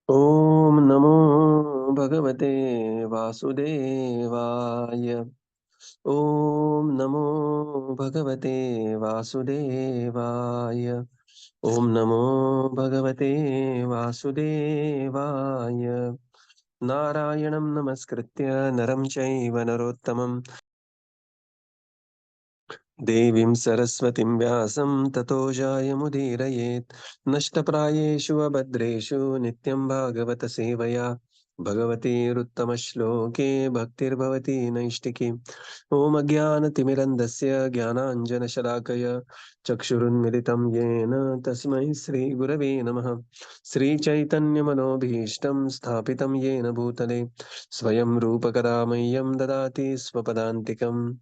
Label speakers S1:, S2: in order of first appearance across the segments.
S1: Om Namo Bhagavate Vasudevaya. Om Namo Bhagavate Vasudevaya. Om Namo Bhagavate Vasudevaya. Narayanam Namaskritya Naram Chaiva Narottamam Devim Saraswatim Vyasam Tato Jayamudhirayet Nashtaprayeshu Abhadreshu Nityam Bhagavata Sevaya Bhagavati Ruttama-shloke Bhaktir Bhavati Naishtiki Om Ajnana-timirandasya Jnana-anjana-shalakaya Chakshurunmilitam Yena Tasmai Shri Gurave Namaha Shri Chaitanya-manobhishtam Sthapitam Yena Bhutale Swayam Rupa-kadamayam Dadati Swapadantikam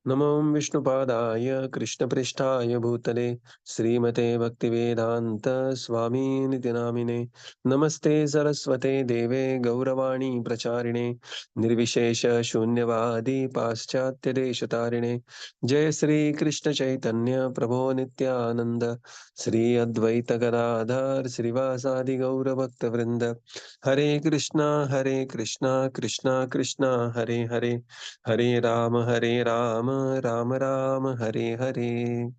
S1: नमो विष्णुपादाय कृष्णपृष्ठाय भूतले श्रीमते भक्तिवेदांत स्वामीनिति नामिने नमस्ते सरस्वते देवे गौरवाणी प्रचारिणे निर्विशेष शून्यवादी पाश्चात्य देशतारिणे जय श्री कृष्ण चैतन्य प्रभो नित्यानंद श्री अद्वैत गदाधर श्रीवासादि गौर भक्त वृंद हरे Krishna Krishna Krishna Hare Hare Hare Rama, Rama Rama, Hare Hare.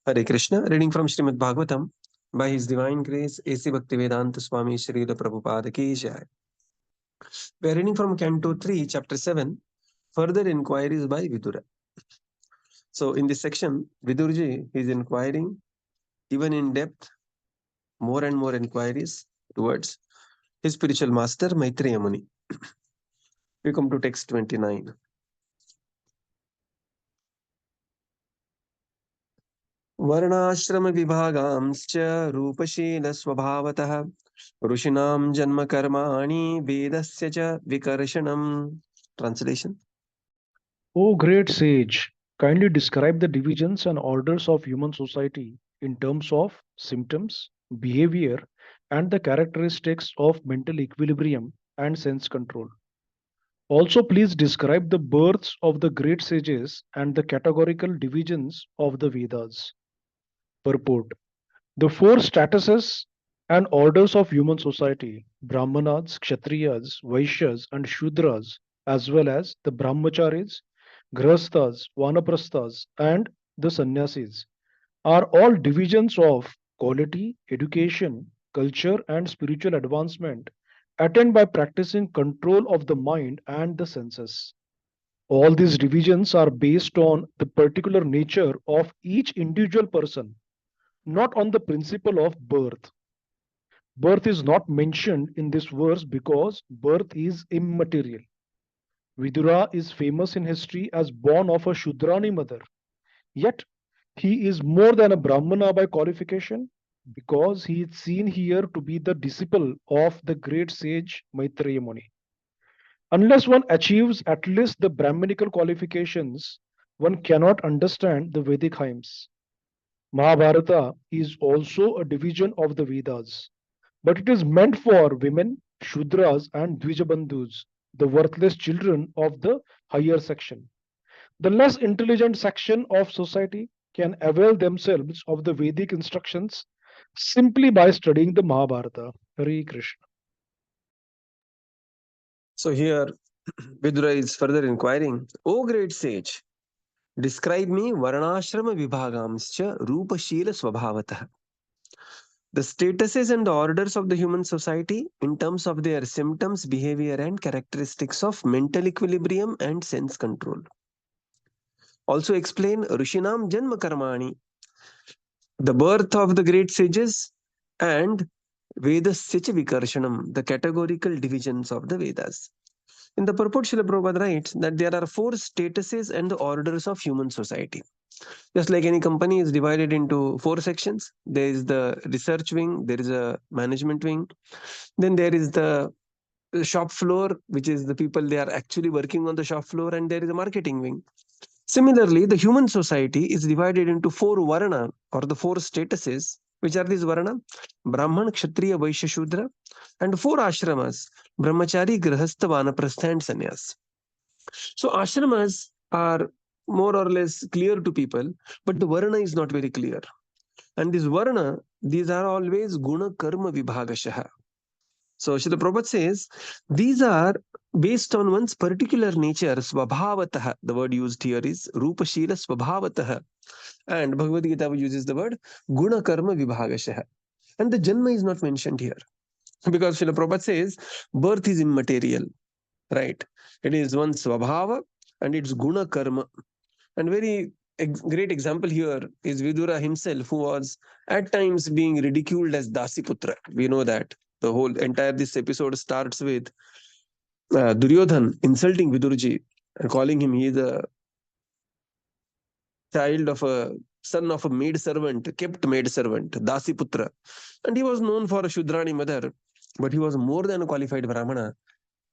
S1: Hare Krishna, reading from Srimad Bhagavatam by His Divine Grace, A.C. Bhaktivedanta Swami Srila Prabhupada Ki Jai. We are reading from Canto 3, Chapter 7, Further Inquiries by Vidura. So in this section, Vidurji is inquiring, even in depth, more and more inquiries towards his spiritual master, Maitreya Muni. We come to text 29. वर्णाश्रम विभागांश्च रूपशील स्वभावतः ऋषिणां जन्म कर्माणि वेदस्य च विकर्षणम्. Translation.
S2: O great sage, kindly describe the divisions and orders of human society in terms of symptoms, behavior, and the characteristics of mental equilibrium and sense control. Also, please describe the births of the great sages and the categorical divisions of the Vedas. Purport: the four statuses and orders of human society, Brahmanas, Kshatriyas, Vaishyas, and Shudras, as well as the Brahmacharis, Grihasthas, Vanaprasthas, and the Sannyasis, are all divisions of quality, education, culture, and spiritual advancement attained by practicing control of the mind and the senses. All these divisions are based on the particular nature of each individual person, not on the principle of birth. Birth is not mentioned in this verse because birth is immaterial. Vidura is famous in history as born of a Shudrani mother. Yet, he is more than a Brahmana by qualification because he is seen here to be the disciple of the great sage Maitreya Muni. Unless one achieves at least the Brahminical qualifications, one cannot understand the Vedic hymns. Mahabharata is also a division of the Vedas, but it is meant for women, Shudras, and Dvijabandhus, the worthless children of the higher section. The less intelligent section of society can avail themselves of the Vedic instructions simply by studying the Mahabharata. Hare Krishna.
S1: So here Vidura is further inquiring, O great sage, describe me varnashrama vibhagamscha rupashila swabhavatah. The statuses and the orders of the human society in terms of their symptoms, behavior, and characteristics of mental equilibrium and sense control. Also explain Rishinam Janma Karmani, the birth of the great sages, and Vedasya Vikarshanam, the categorical divisions of the Vedas. In the purport, Srila Prabhupada writes that there are four statuses and the orders of human society. Just like any company is divided into four sections, there is the research wing, there is a management wing, then there is the shop floor, which is the people they are actually working on the shop floor, and there is a marketing wing. Similarly, the human society is divided into four varna or the four statuses. Which are these varna? Brahman, Kshatriya, Vaishya, Shudra, and four ashramas: Brahmachari, Grihastha, Vanaprastha, and Sannyas. So ashramas are more or less clear to people, but the varna is not very clear. And this varna, these are always guna karma vibhagashaha. So Srila Prabhupada says these are based on one's particular nature, svabhavataha. The word used here is rupashila svabhavataha. And Bhagavad Gita uses the word guna karma vibhagashaha. And the janma is not mentioned here. Because Srila Prabhupada says birth is immaterial, right? It is one svabhava and it's guna karma. And very great example here is Vidura himself, who was at times being ridiculed as Dasiputra. We know that. The whole entire this episode starts with Duryodhan insulting Vidurji and calling him he is a child of a son of a maid servant, kept maid servant, Dasiputra. And he was known for a Shudrani mother, but he was more than a qualified Brahmana.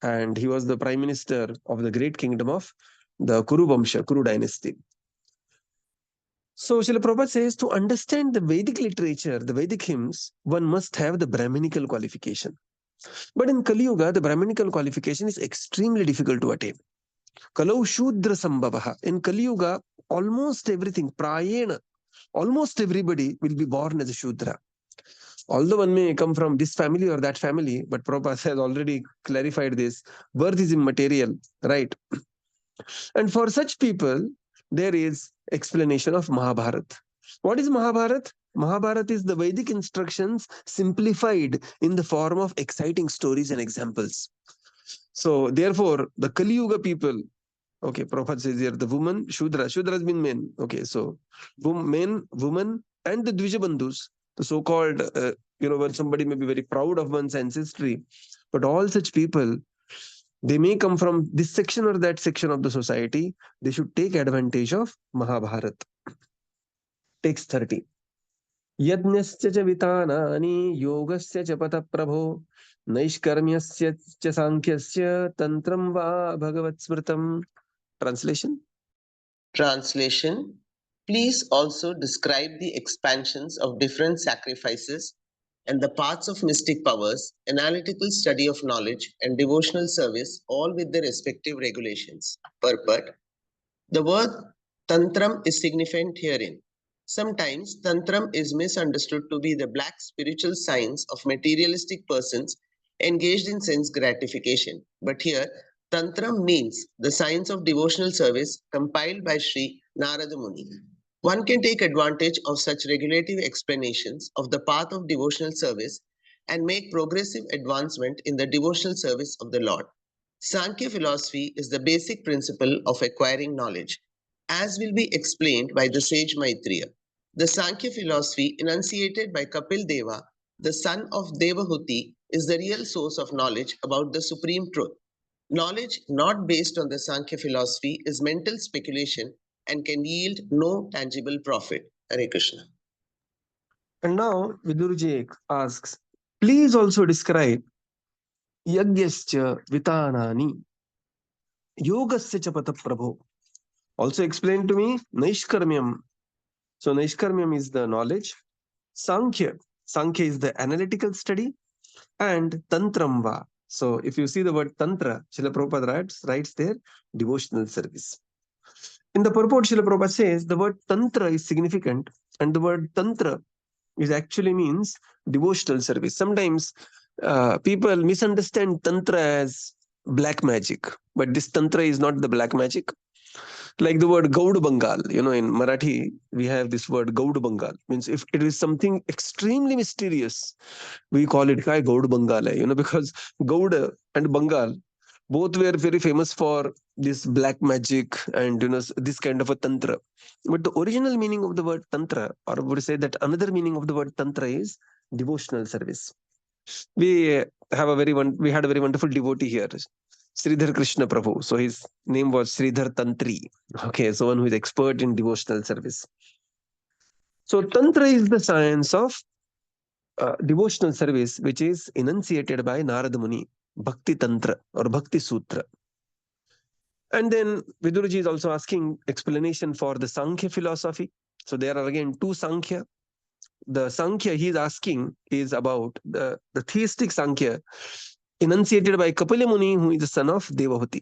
S1: And he was the prime minister of the great kingdom of the Kuru Vamsha, Kuru dynasty. So Srila Prabhupada says to understand the Vedic literature, the Vedic hymns, one must have the Brahminical qualification. But in Kali Yuga, the Brahminical qualification is extremely difficult to attain. Kalau Shudra Sambhavaha. In Kali Yuga, almost everything, Prayena, almost everybody will be born as a Shudra. Although one may come from this family or that family, but Prabhupada has already clarified this. Birth is immaterial, right? And for such people, there is explanation of Mahabharata. What is Mahabharata? Mahabharata is the Vedic instructions simplified in the form of exciting stories and examples. So therefore, the Kali Yuga people, okay, Prabhupada says here, the woman, Shudra has been men. Okay, so men, woman, and the Dvijabandhus, the so-called, when somebody may be very proud of one's ancestry, but all such people, they may come from this section or that section of the society. They should take advantage of Mahabharata. Text 30. Yajnasya cha vitanani yogasya cha pata prabho naishkarmyasya cha sankyasya tantram va bhagavat smritam. Translation.
S3: Translation. Please also describe the expansions of different sacrifices and the paths of mystic powers, analytical study of knowledge, and devotional service, all with their respective regulations. Purport. The word tantram is significant herein. Sometimes tantram is misunderstood to be the black spiritual science of materialistic persons engaged in sense gratification. But here, tantram means the science of devotional service compiled by Sri Narada Muni. One can take advantage of such regulative explanations of the path of devotional service and make progressive advancement in the devotional service of the Lord. Sankhya philosophy is the basic principle of acquiring knowledge, as will be explained by the sage Maitreya. The Sankhya philosophy enunciated by Kapil Deva, the son of Devahuti, is the real source of knowledge about the supreme truth. Knowledge not based on the Sankhya philosophy is mental speculation and can yield no tangible profit. Hare Krishna.
S1: And now Vidurji asks, please also describe Yagyasya vitanani yogasya cha pata prabho. Also explain to me Naishkarmyam. So Naishkarmyam is the knowledge. Sankhya is the analytical study. And Tantramva. So if you see the word Tantra, Srila Prabhupada writes there, devotional service. In the purport, Srila Prabhupada says the word Tantra is significant, and the word Tantra is actually means devotional service. Sometimes people misunderstand Tantra as black magic, but this Tantra is not the black magic. Like the word Gaud Bengal, in Marathi, we have this word Gaud Bengal. Means if it is something extremely mysterious, we call it Kai Gaud Bengal, because Gauda and Bengal both were very famous for this black magic and this kind of a tantra. But the original meaning of the word tantra, or I would say that another meaning of the word tantra is devotional service. We had a very wonderful devotee here, Śrī Kṛṣṇa Prabhu. So his name was Sridhar Tantri. Okay, so one who is expert in devotional service. So tantra is the science of devotional service, which is enunciated by Narada Muni, Bhakti Tantra or Bhakti Sutra. And then Vidurji is also asking explanation for the Sankhya philosophy. So there are again two Sankhya. The Sankhya he is asking is about the theistic Sankhya enunciated by Kapila Muni, who is the son of Devahuti.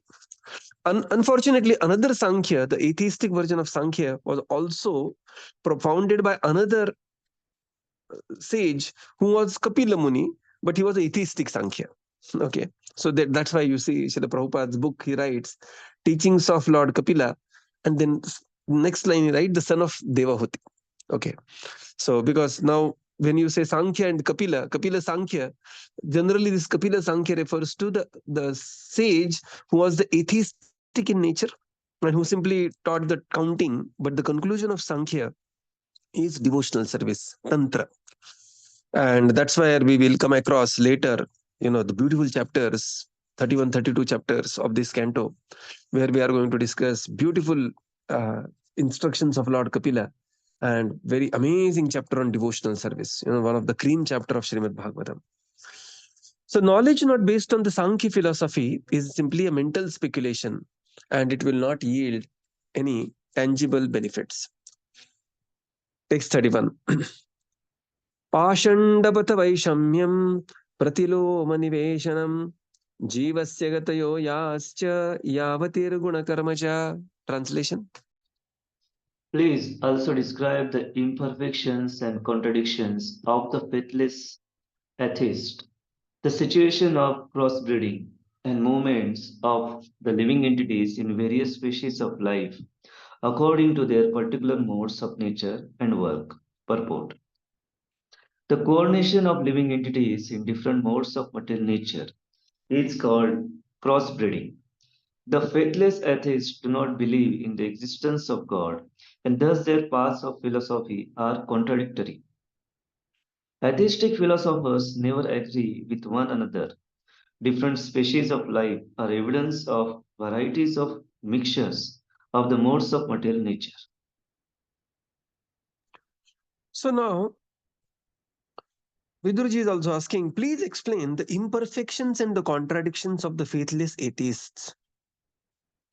S1: Unfortunately, another Sankhya, the atheistic version of Sankhya, was also propounded by another sage who was Kapila Muni, but he was an atheistic Sankhya. Okay, so that's why you see Srila Prabhupada's book, he writes Teachings of Lord Kapila, and then next line he writes the son of Devahuti. Okay, so because now when you say Sankhya and Kapila Sankhya, generally this Kapila Sankhya refers to the sage who was the atheistic in nature and who simply taught the counting, but the conclusion of Sankhya is devotional service, Tantra. And that's where we will come across later, the beautiful chapters, 31, 32 chapters of this canto, where we are going to discuss beautiful instructions of Lord Kapila and very amazing chapter on devotional service, one of the cream chapter of Srimad Bhagavatam. So knowledge not based on the Sankhya philosophy is simply a mental speculation, and it will not yield any tangible benefits. Text 31. पाषण्डपथ वैषम्यं प्रतिलोमनिवेशनं जीवस्य गतयो याश्च यावतिर्गुणकर्म च. Translation.
S4: Please also describe the imperfections and contradictions of the faithless atheist, the situation of crossbreeding, and movements of the living entities in various species of life according to their particular modes of nature and work. Purport. The coordination of living entities in different modes of material nature is called crossbreeding. The faithless atheists do not believe in the existence of God, and thus their paths of philosophy are contradictory. Atheistic philosophers never agree with one another. Different species of life are evidence of varieties of mixtures of the modes of material nature.
S1: So now, Vidurji is also asking, please explain the imperfections and the contradictions of the faithless atheists.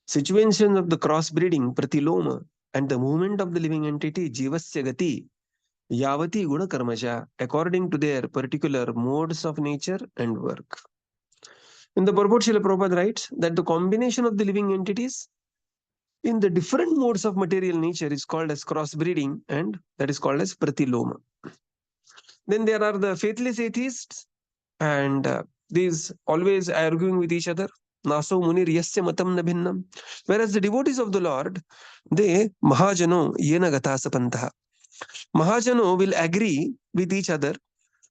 S1: Situations of the crossbreeding, pratiloma, and the movement of the living entity, jivasya gati, yavati guna karmaja, according to their particular modes of nature and work. In the purport, Srila Prabhupada writes that the combination of the living entities in the different modes of material nature is called as crossbreeding, and that is called as pratiloma. Then there are the faithless atheists, and these always arguing with each other. Naso munir yasya matam na bhinnam. Whereas the devotees of the Lord, they mahajano yena gatasa pantaha. Mahajano will agree with each other,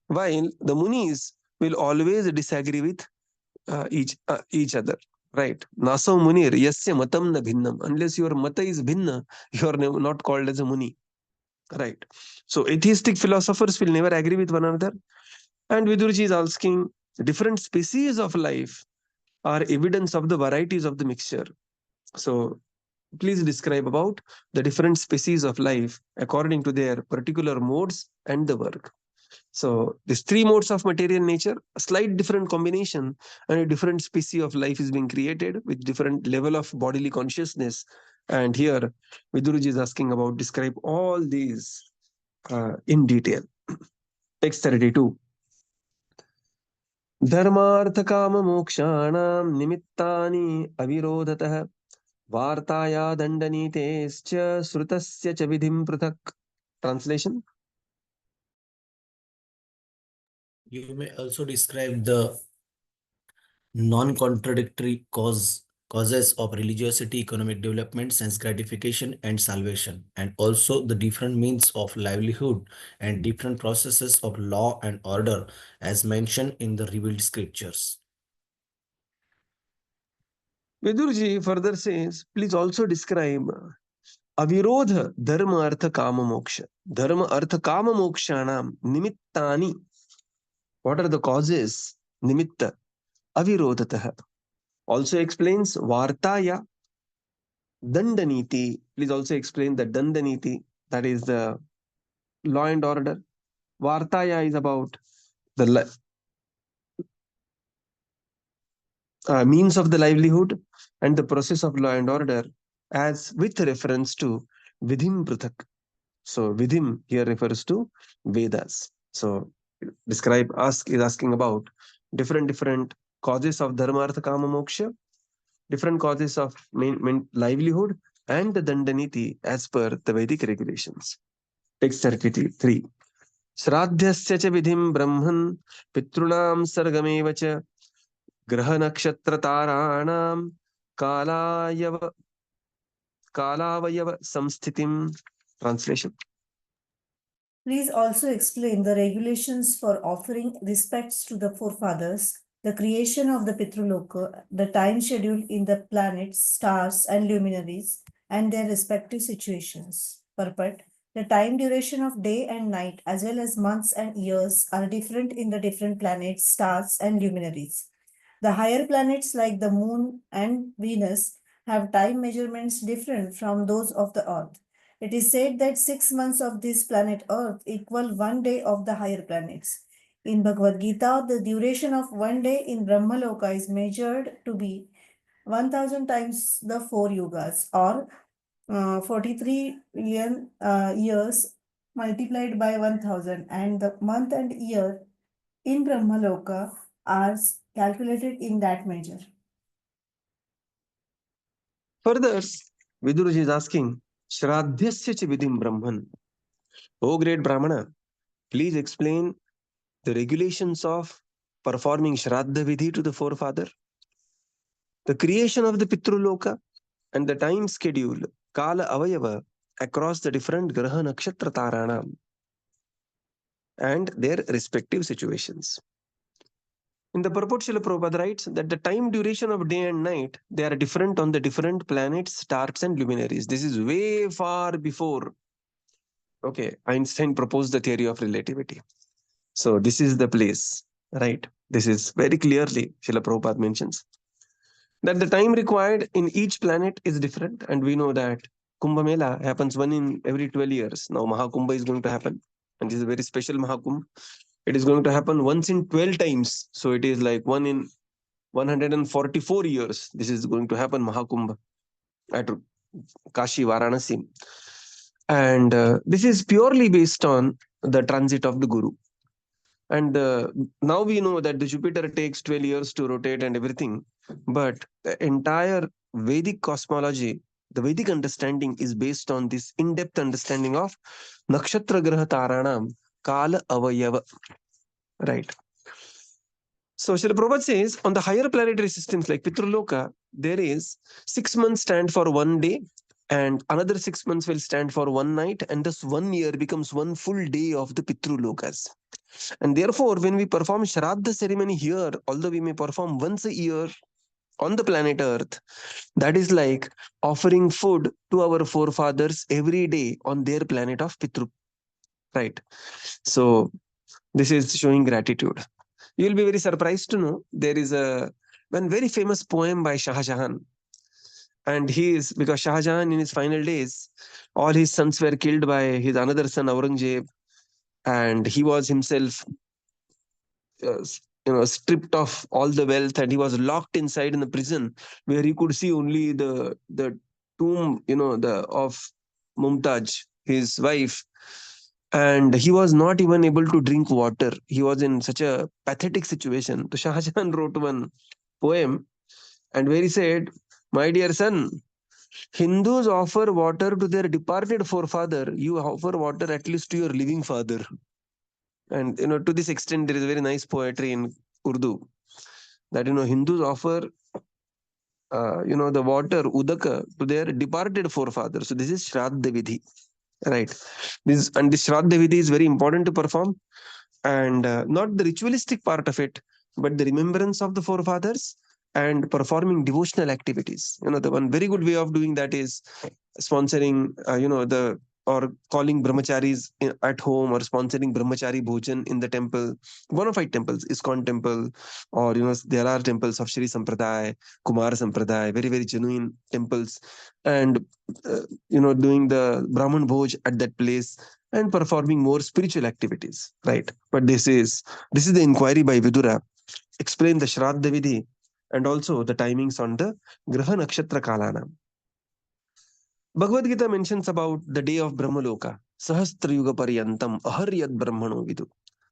S1: while the munis will always disagree with each other. Right? Naso munir yasya matam na bhinnam. Unless your mata is bhinna, you are not called as a muni. Right? So atheistic philosophers will never agree with one another. And Vidurji is asking, different species of life are evidence of the varieties of the mixture. So please describe about the different species of life according to their particular modes and the work. So these three modes of material nature, a slight different combination, and a different species of life is being created with different level of bodily consciousness. And here Viduruji is asking about describe all these in detail. Text 32. धर्मार्थ काम मोक्षाणां निमित्तानि अविरोधतः वार्ताया दण्डनीतेश्च श्रुतस्य च विधिं पृथक्. Translation.
S5: You may also describe the non-contradictory causes of religiosity, economic development, sense gratification, and salvation, and also the different means of livelihood and different processes of law and order as mentioned in the revealed scriptures.
S1: Vidurji further says, please also describe avirodha dharma artha kama moksha. Dharma artha kama mokshanam nimittani. What are the causes? Nimitta. Avirodhatah. Also explains Vartaya Dandaniti. Please also explain the Dandaniti. That is the law and order. Vartaya is about the means of the livelihood and the process of law and order as with reference to Vidhim Prithak. So Vidhim here refers to Vedas. So is asking about different causes of Dharma Artha Kama Moksha, different causes of livelihood, and the Dandaniti as per the Vedic regulations. Text 33. श्राद्धस्य च विधिं ब्रह्मन् पितॄणां सर्गमेव च ग्रह नक्षत्र ताराणां कालावयव संस्थितिं. Translation.
S6: Please also explain the regulations for offering respects to the forefathers, the creation of the Pitruloka, the time schedule in the planets, stars, and luminaries, and their respective situations. Purport. The time duration of day and night, as well as months and years, are different in the different planets, stars, and luminaries. The higher planets like the Moon and Venus have time measurements different from those of the Earth. It is said that 6 months of this planet Earth equal 1 day of the higher planets. In Bhagavad Gita, the duration of 1 day in Brahmaloka is measured to be 1000 times the 4 yugas, or 43 billion years multiplied by 1000, and the month and year in Brahmaloka are calculated in that measure.
S1: Further, Vidura is asking, Shraddhyasya cha vidim Brahman. O great Brahmana, please explain the regulations of performing Shraddha Vidhi to the forefather, the creation of the Pitruloka, and the time schedule, Kala Avayava, across the different Graha Nakshatra Taranam and their respective situations. In the purport, Srila Prabhupada writes that the time duration of day and night, they are different on the different planets, stars, and luminaries. This is way far before, Einstein proposed the theory of relativity. So this is the place, right? This is very clearly, Srila Prabhupada mentions, that the time required in each planet is different. And we know that Kumbh Mela happens one in every 12 years. Now Mahakumbha is going to happen. And this is a very special Mahakumbh. It is going to happen once in 12 times. So it is like one in 144 years. This is going to happen, Mahakumbh, at Kashi, Varanasi. And this is purely based on the transit of the Guru. And now we know that the Jupiter takes 12 years to rotate and everything. But the entire Vedic cosmology, the Vedic understanding is based on this in-depth understanding of Nakshatra Graha Taranam Kala Avayava. Right. So Srila Prabhupada says, on the higher planetary systems like Pitruloka, there is 6 months stand for 1 day, and another 6 months will stand for 1 night, and thus 1 year becomes 1 full day of the Pitrulokas. And therefore, when we perform Shraddha ceremony here, although we may perform once a year on the planet Earth, that is like offering food to our forefathers every day on their planet of Pitru. Right. So this is showing gratitude. You will be very surprised to know there is one very famous poem by Shah Jahan. And because Shah Jahan in his final days, all his sons were killed by his another son Aurangzeb, and he was himself stripped of all the wealth, and he was locked inside in the prison where he could see only the tomb of Mumtaz, his wife. And he was not even able to drink water. He was in such a pathetic situation. So Shah Jahan wrote one poem, and where he said, "My dear son, Hindus offer water to their departed forefather. You offer water at least to your living father." And to this extent, there is very nice poetry in Urdu that Hindus offer the water udaka to their departed forefathers. So this is Shraddha Vidhi, right? This Shraddha Vidhi is very important to perform, and not the ritualistic part of it, but the remembrance of the forefathers and performing devotional activities. The one very good way of doing that is sponsoring or calling brahmacharis at home, or sponsoring brahmachari bhojan in the temple, bonafide temples, ISKCON temple, or there are temples of Shri Sampradaya, Kumar Sampradaya, very very genuine temples, and doing the Brahman Bhoj at that place and performing more spiritual activities, right? But this is the inquiry by Vidura. Explain the Shraddha Vidhi and also the timings on the Graha Nakshatra Kalana. Bhagavad Gita mentions about the day of Brahmaloka, Sahastra Yuga Paryantam Aharyat Brahmano Vidu.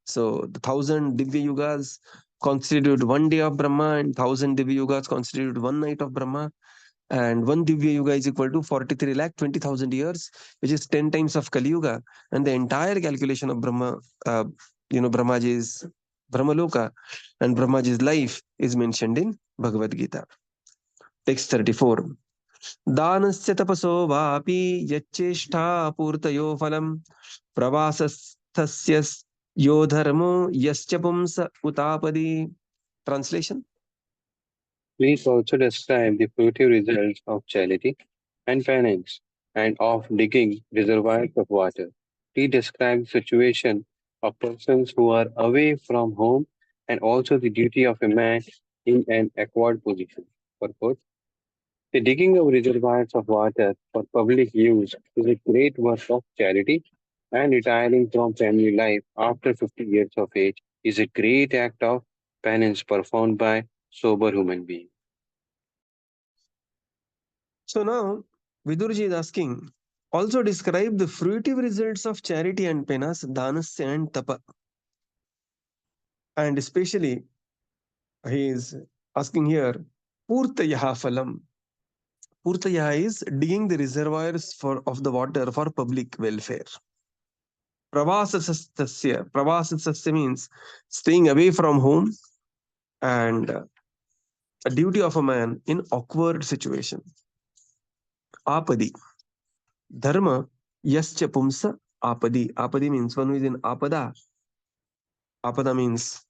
S1: So the 1000 Divya Yugas constitute 1 day of Brahma, and 1000 Divya Yugas constitute 1 night of Brahma. And one Divya Yuga is equal to 43,20,000 years, which is 10 times of Kali Yuga. And the entire calculation of Brahma, Brahmaji's Brahmaloka and Brahmaji's life is mentioned in Bhagavad Gita. Text 34. Danasya tapaso vapi yacheshta purtayo phalam pravasasthasya yodharmo yascha pumsa utapadi. Translation.
S7: Please also describe the fruitive results of charity and penance and of digging reservoirs of water. Please describe the situation of persons who are away from home and also the duty of a man in an awkward position. Purport. The digging of reservoirs of water for public use is a great work of charity, and retiring from family life after 50 years of age is a great act of penance performed by sober human beings.
S1: So now, Vidurji is asking, also describe the fruitive results of charity and penas, dhanasya and tapa. And especially, he is asking here, purtayaha phalam. Purtayaha is digging the reservoirs of the water for public welfare. Pravasasasya. Pravasasasya means staying away from home and a duty of a man in awkward situation. Apadi. Dharma yascha pumsa apadi. Apadi means one who is in apada. Apada means,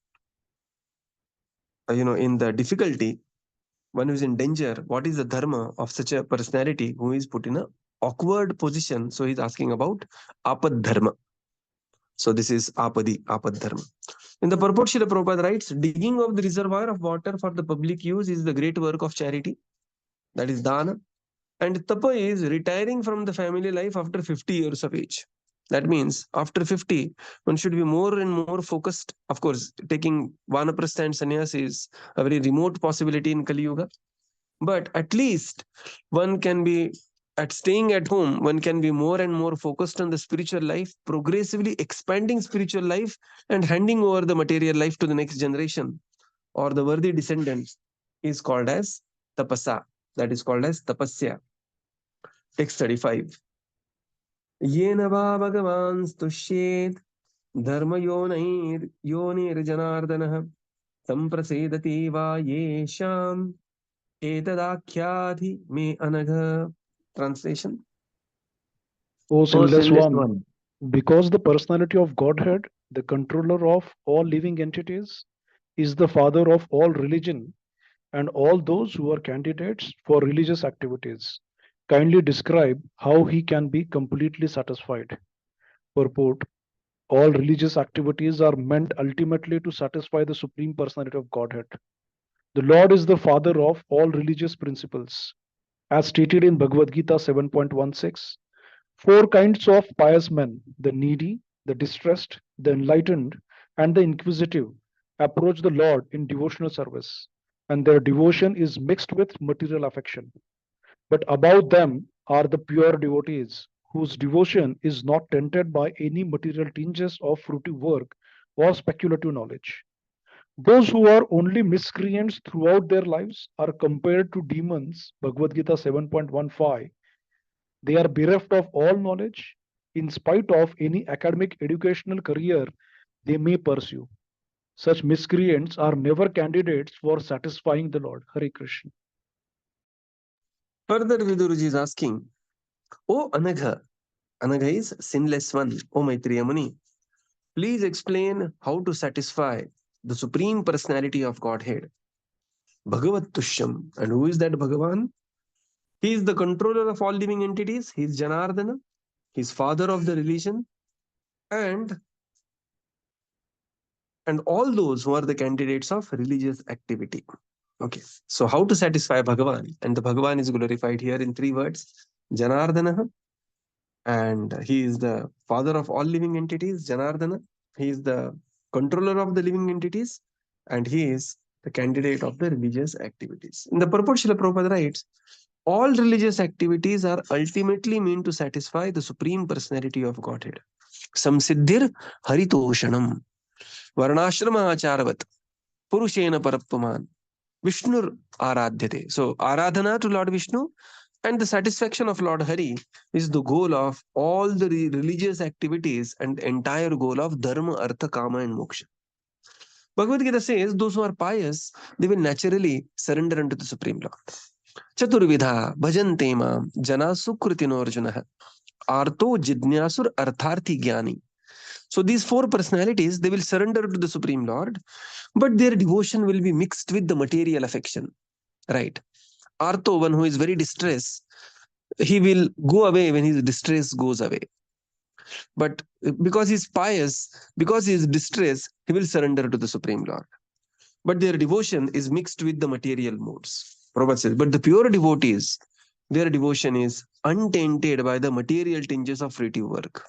S1: in the difficulty, one who is in danger. What is the dharma of such a personality who is put in a awkward position? So he's asking about apad dharma. So this is apad dharma. In the purport, Srila Prabhupada writes, digging of the reservoir of water for the public use is the great work of charity. That is dana. And tapa is retiring from the family life after 50 years of age. That means after 50, one should be more and more focused. Of course, taking vanaprastha and sannyas is a very remote possibility in Kali Yuga. But at least one can be, at staying at home, one can be more and more focused on the spiritual life, progressively expanding spiritual life and handing over the material life to the next generation or the worthy descendants is called as tapasa. That is called as tapasya. Text 35. Yena va bhagavan stushyed dharma yonir janardanah samprasedati va yesham etadakhyadhi me anagha. Translation.
S2: O sinless
S4: sinless
S2: one,
S4: one,
S2: because the personality of Godhead, the controller of all living entities, is the father of all religion and all those who are candidates for religious activities, kindly describe how he can be completely satisfied. Purport. All religious activities are meant ultimately to satisfy the Supreme Personality of Godhead. The Lord is the father of all religious principles. As stated in Bhagavad Gita 7.16, four kinds of pious men, the needy, the distressed, the enlightened, and the inquisitive, approach the Lord in devotional service, and their devotion is mixed with material affection. But above them are the pure devotees, whose devotion is not tainted by any material tinges of fruitive work or speculative knowledge. Those who are only miscreants throughout their lives are compared to demons, Bhagavad Gita 7.15. They are bereft of all knowledge in spite of any academic educational career they may pursue. Such miscreants are never candidates for satisfying the Lord. Hare Krishna.
S1: Further, Vidurji is asking, O Anagha. Anagha is sinless one. O Maitreya Muni. Please explain how to satisfy the Supreme Personality of Godhead. Bhagavat Tushyam. And who is that Bhagavan? He is the controller of all living entities. He is Janardana. He is father of the religion. And all those who are the candidates of religious activity. Okay. So how to satisfy Bhagavan? And the Bhagavan is glorified here in three words. Janardana. And he is the father of all living entities, Janardana. He is the controller of the living entities, and he is the candidate of the religious activities. In the purport, Srila Prabhupada writes, all religious activities are ultimately meant to satisfy the Supreme Personality of Godhead. Samsiddhir haritoshanam, varnashrama acharavat, purushena parappaman, Vishnur Aradhyate. So, Aradhana to Lord Vishnu and the satisfaction of Lord Hari is the goal of all the religious activities and entire goal of Dharma, Artha, Kama, and Moksha. Bhagavad Gita says those who are pious, they will naturally surrender unto the Supreme Lord. Chaturvidha bhajante mam jana sukritino arjuna arto jidnyasur artharthi jnani. So these four personalities, they will surrender to the Supreme Lord, but their devotion will be mixed with the material affection. Right. Arto, one who is very distressed, he will go away when his distress goes away. But because he's pious, because he is distressed, he will surrender to the Supreme Lord. But their devotion is mixed with the material modes. Prabhupada says, but the pure devotees, their devotion is untainted by the material tinges of fruitive work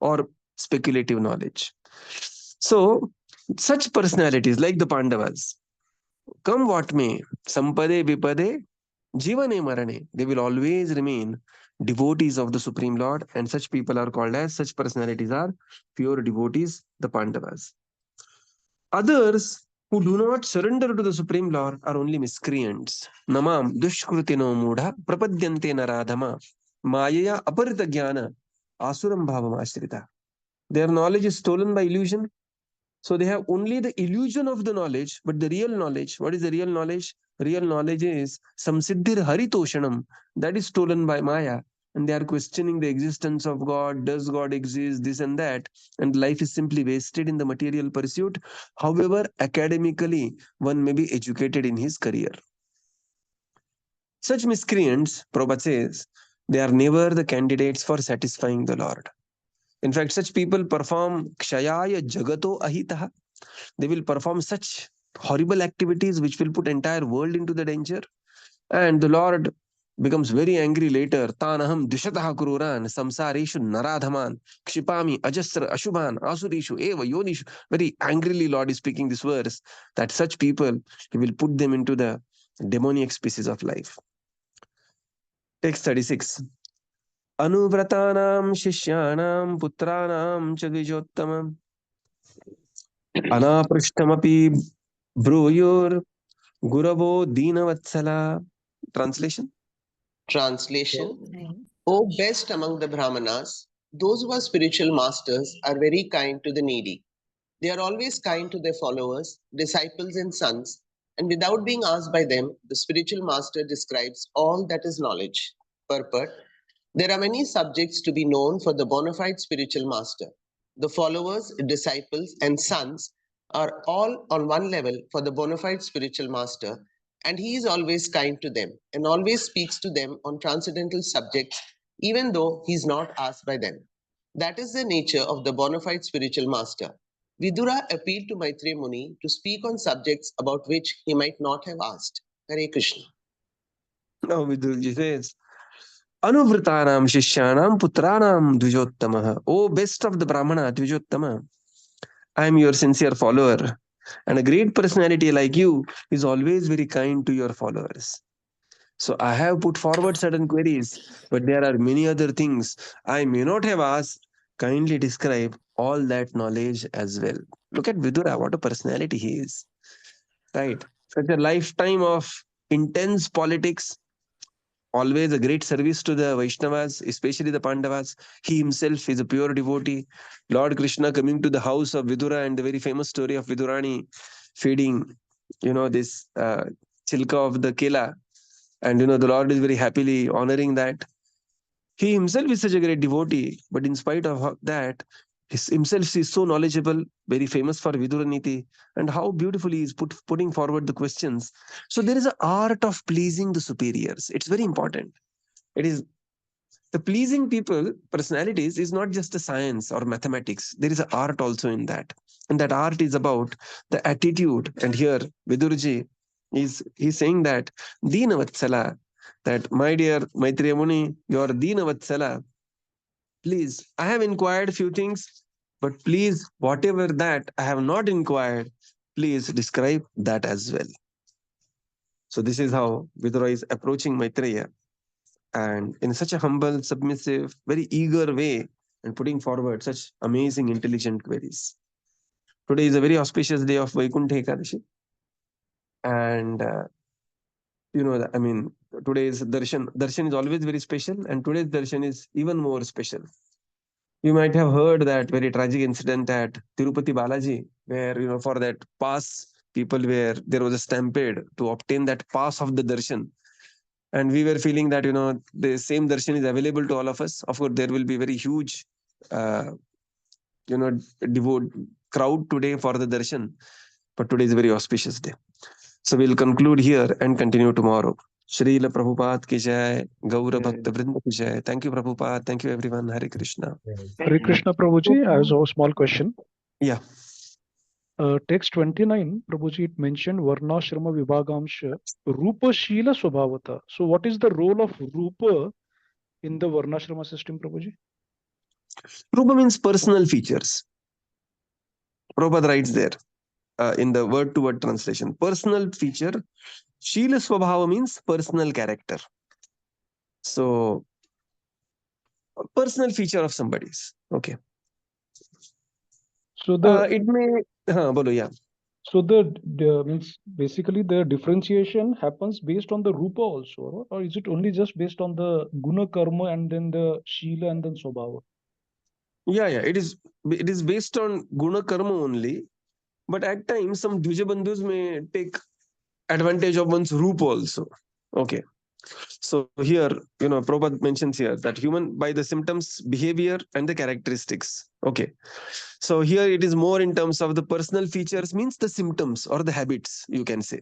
S1: or speculative knowledge. So, such personalities like the Pandavas, come what may, sampade vipade, jivane marane, they will always remain devotees of the Supreme Lord, and such people are called as, such personalities are pure devotees, the Pandavas. Others who do not surrender to the Supreme Lord are only miscreants. Namam dushkrutino mudha prapadyante naradhama mayaya aparita jnana asuram bhavam ashrita. Their knowledge is stolen by illusion. So they have only the illusion of the knowledge, but the real knowledge, what is the real knowledge? Real knowledge is samsiddhir haritoshanam, that is stolen by Maya. And they are questioning the existence of God. Does God exist? This and that. And life is simply wasted in the material pursuit. However, academically, one may be educated in his career. Such miscreants, Prabhupada says, they are never the candidates for satisfying the Lord. In fact, such people perform kshayaya jagato ahitaha. They will perform such horrible activities which will put entire world into the danger. And the Lord becomes very angry later. Tanaham dishataha kururan samsareshu naradhaman kshipami ajasra ashubhan asurishu eva yonishu. Very angrily Lord is speaking this verse that such people, he will put them into the demoniac species of life. Text 36. Anuvratanam shishyanam putranam chadvijottamam anaprushtamapi bruyur guravo dinavatsala. Translation.
S3: Translation. O best among the Brahmanas, those who are spiritual masters are very kind to the needy. They are always kind to their followers, disciples, and sons, and without being asked by them, the spiritual master describes all that is knowledge. Purport. There are many subjects to be known for the bona fide spiritual master. The followers, disciples, and sons are all on one level for the bona fide spiritual master, and he is always kind to them and always speaks to them on transcendental subjects, even though he is not asked by them. That is the nature of the bona fide spiritual master. Vidura appealed to Maitreya Muni to speak on subjects about which he might not have asked. Hare Krishna.
S1: Now Vidurji says, Anuvritanam shishyanam putranam dvijottamah. O best of the Brahmana, Dvijottama, I am your sincere follower. And a great personality like you is always very kind to your followers. So I have put forward certain queries, but there are many other things I may not have asked. Kindly describe all that knowledge as well. Look at Vidura, what a personality he is. Right? Such a lifetime of intense politics, always a great service to the Vaishnavas, especially the Pandavas. He himself is a pure devotee. Lord Krishna coming to the house of Vidura, and the very famous story of Vidurani feeding, this chilka of the kela. And, the Lord is very happily honoring that. He himself is such a great devotee, but in spite of that, himself is so knowledgeable, very famous for Viduraniti, and how beautifully he is putting forward the questions. So there is an art of pleasing the superiors. It's very important. It is the pleasing people, personalities, is not just a science or mathematics. There is an art also in that. And that art is about the attitude. And here, Vidurji he's saying that Dinavatsala, that my dear Maitreya Muni, your Dinavatsala, please, I have inquired few things, but please, whatever that I have not inquired, please describe that as well. So this is how Vidura is approaching Maitreya, and in such a humble, submissive, very eager way, and putting forward such amazing, intelligent queries. Today is a very auspicious day of Vaikuntha Ekadashi, and I mean, today's darshan is always very special, and today's darshan is even more special. You might have heard that very tragic incident at Tirupati Balaji, where for that pass, there was a stampede to obtain that pass of the darshan, and we were feeling that the same darshan is available to all of us. Of course, there will be very huge, uh, devote crowd today for the darshan, but today is a very auspicious day. So we'll conclude here and continue tomorrow. Srila Prabhupada ki jai, Gaura Bhakta Vrinda ki jai. Thank you, Prabhupada. Thank you, everyone. Hare Krishna.
S2: Hare Krishna, Prabhuji. I have a small question.
S1: Yeah.
S2: Text 29, Prabhuji, it mentioned Varnashrama Vibhagamsha Rupa Shila Swabhavata. So what is the role of Rupa in the Varnashrama system, Prabhuji?
S1: Rupa means personal features. Prabhupada writes there in the word-to-word translation. Personal feature. Shila Swabhava means personal character. So, personal feature of somebody's. Okay.
S2: So the
S1: It may... bolo, yeah.
S2: So the means basically the differentiation happens based on the rupa also, or is it only just based on the guna karma and then the shila and then swabhava?
S1: Yeah. It is based on guna karma only, but at times some Dvija Bandhus may take advantage of one's rupa also. Okay. So here, Prabhupada mentions here that human by the symptoms, behavior, and the characteristics. Okay. So here it is more in terms of the personal features, means the symptoms or the habits, you can say.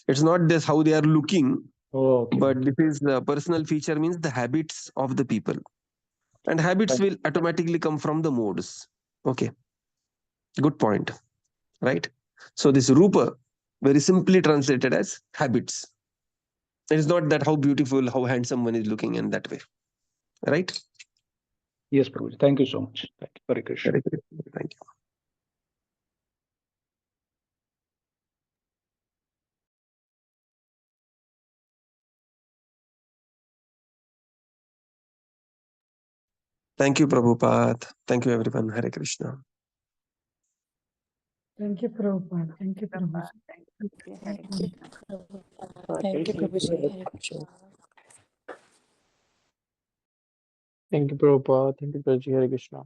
S1: It's not just how they are looking, but this is the personal feature, means the habits of the people. And habits will automatically come from the modes. Okay. Good point. Right? So this rupa, very simply translated as habits. It is not that how beautiful, how handsome one is looking in that way. Right?
S2: Yes, Prabhuji. Thank you so much. Thank you. Hare Krishna.
S1: Thank you. Thank you, Prabhupada. Thank you, everyone. Hare Krishna.
S6: Thank you, Prabhupada. Thank you, Prabhupada.
S8: Thank you, Prabhuji. Hare Krishna.
S9: Thank you, Prabhupada. Thank you, Prabhuji. Hare Krishna.